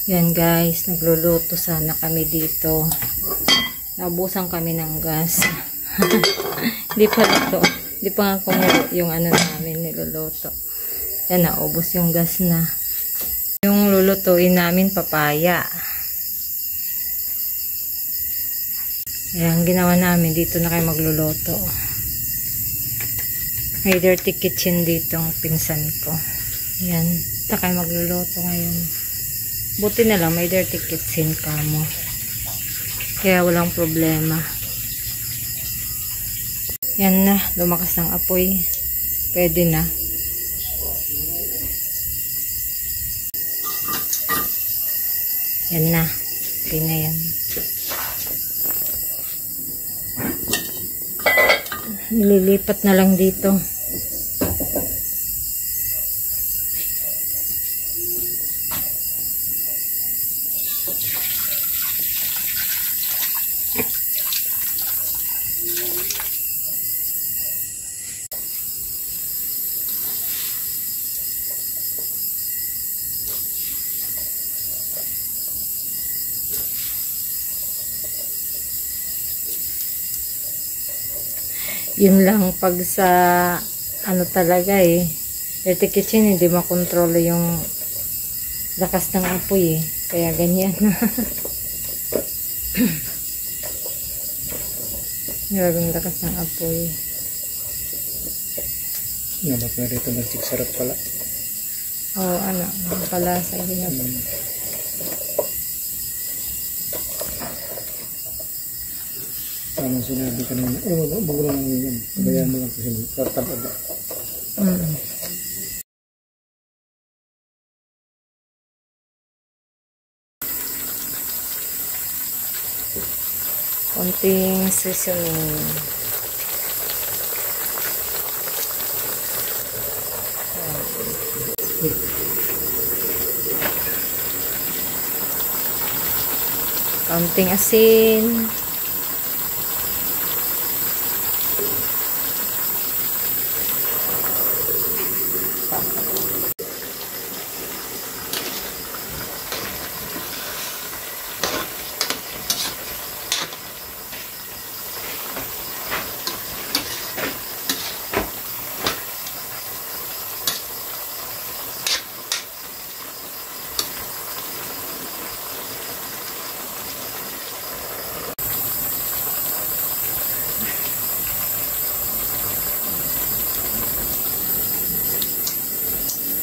Yan guys, nagluluto sana kami dito. Naubusan kami ng gas. Hindi pa luto. Hindi pa nga kumulo yung ano namin niluluto. Yan, naubos yung gas na. Yung lulutuin namin papaya. Ayan, ginawa namin. Dito na kayo magluluto. May dirty kitchen dito ang pinsan ko. Ayan, dito kayo magluluto ngayon. Buti na lang, may dirty kitchen ka mo. Kaya walang problema. Yan na, lumakas ang apoy. Pwede na. Yan na. Okay na yan. Nililipat na lang dito. Yun lang pag sa ano talaga dirty kitchen, hindi makontrol yung lakas ng apoy kaya ganyan. Maraming lakas ng apoy. Dapat na rito magic sarap pala. Oo, ano pala sa inyo. Tama sinabi kanina. Bago lang yun. Pabayaan mo lang kasi tataba. Konting seasoning. Konting asin.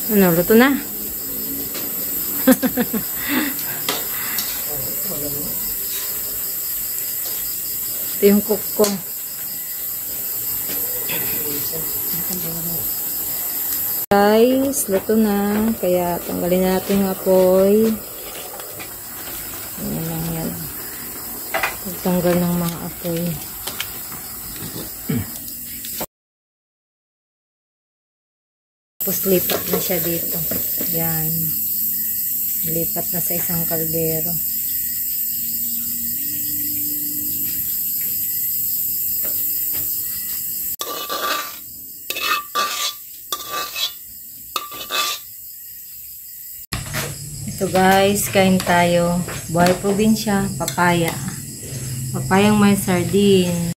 Ano, luto na? Ito yung cook ko. Guys, luto na. Kaya tanggalin natin yung apoy. Ayan lang yan. Pagtanggal ng mga apoy. Tapos lipat na siya dito. Yan. Lipat na sa isang kaldero. Ito guys, kain tayo. Buhay probinsya, papaya. Papayang may sardine.